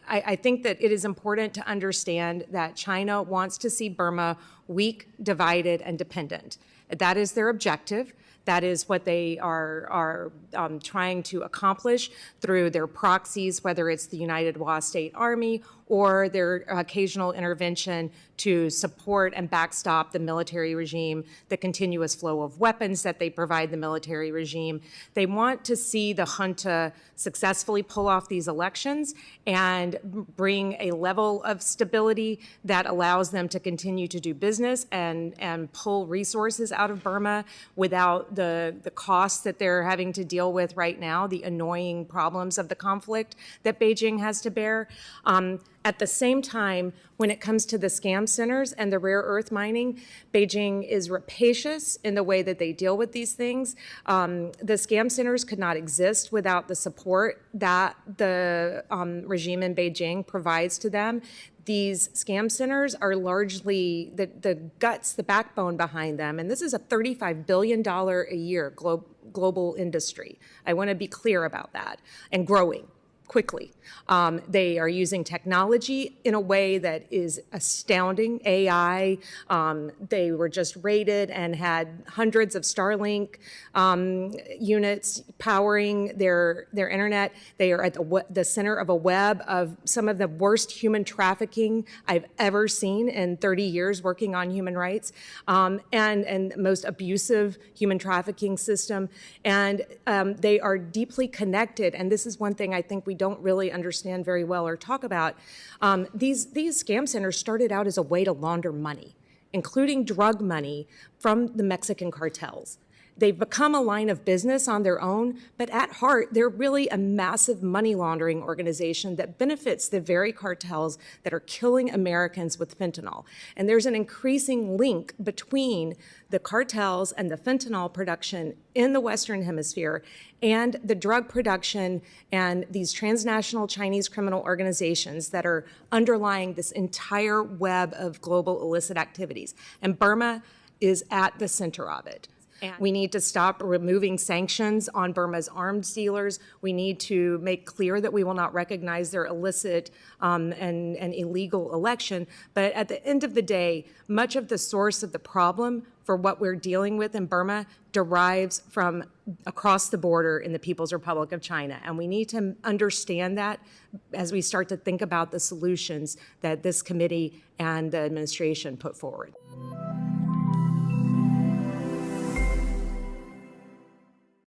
I think that it is important to understand that China wants to see Burma weak, divided, and dependent. That is their objective. That is what they are trying to accomplish through their proxies, whether it's the United Wa State Army or their occasional intervention to support and backstop the military regime, the continuous flow of weapons that they provide the military regime. They want to see the junta successfully pull off these elections and bring a level of stability that allows them to continue to do business and pull resources out of Burma without the costs that they're having to deal with right now, the annoying problems of the conflict that Beijing has to bear. At the same time, when it comes to the scam centers and the rare earth mining, Beijing is rapacious in the way that they deal with these things. The scam centers could not exist without the support that the regime in Beijing provides to them. These scam centers are largely the guts, the backbone behind them. And this is a $35 billion a year global industry. I want to be clear about that, and growing quickly. They are using technology in a way that is astounding. AI, they were just rated and had hundreds of Starlink units powering their internet. They are at the center of a web of some of the worst human trafficking I've ever seen in 30 years working on human rights, and most abusive human trafficking system. And they are deeply connected, and this is one thing I think we don't really understand very well or talk about. These scam centers started out as a way to launder money, including drug money from the Mexican cartels. They've become a line of business on their own, but at heart, they're really a massive money laundering organization that benefits the very cartels that are killing Americans with fentanyl. And there's an increasing link between the cartels and the fentanyl production in the Western Hemisphere and the drug production and these transnational Chinese criminal organizations that are underlying this entire web of global illicit activities. And Burma is at the center of it. And we need to stop removing sanctions on Burma's arms dealers. We need to make clear that we will not recognize their illicit and illegal election. But at the end of the day, much of the source of the problem for what we're dealing with in Burma derives from across the border in the People's Republic of China. And we need to understand that as we start to think about the solutions that this committee and the administration put forward.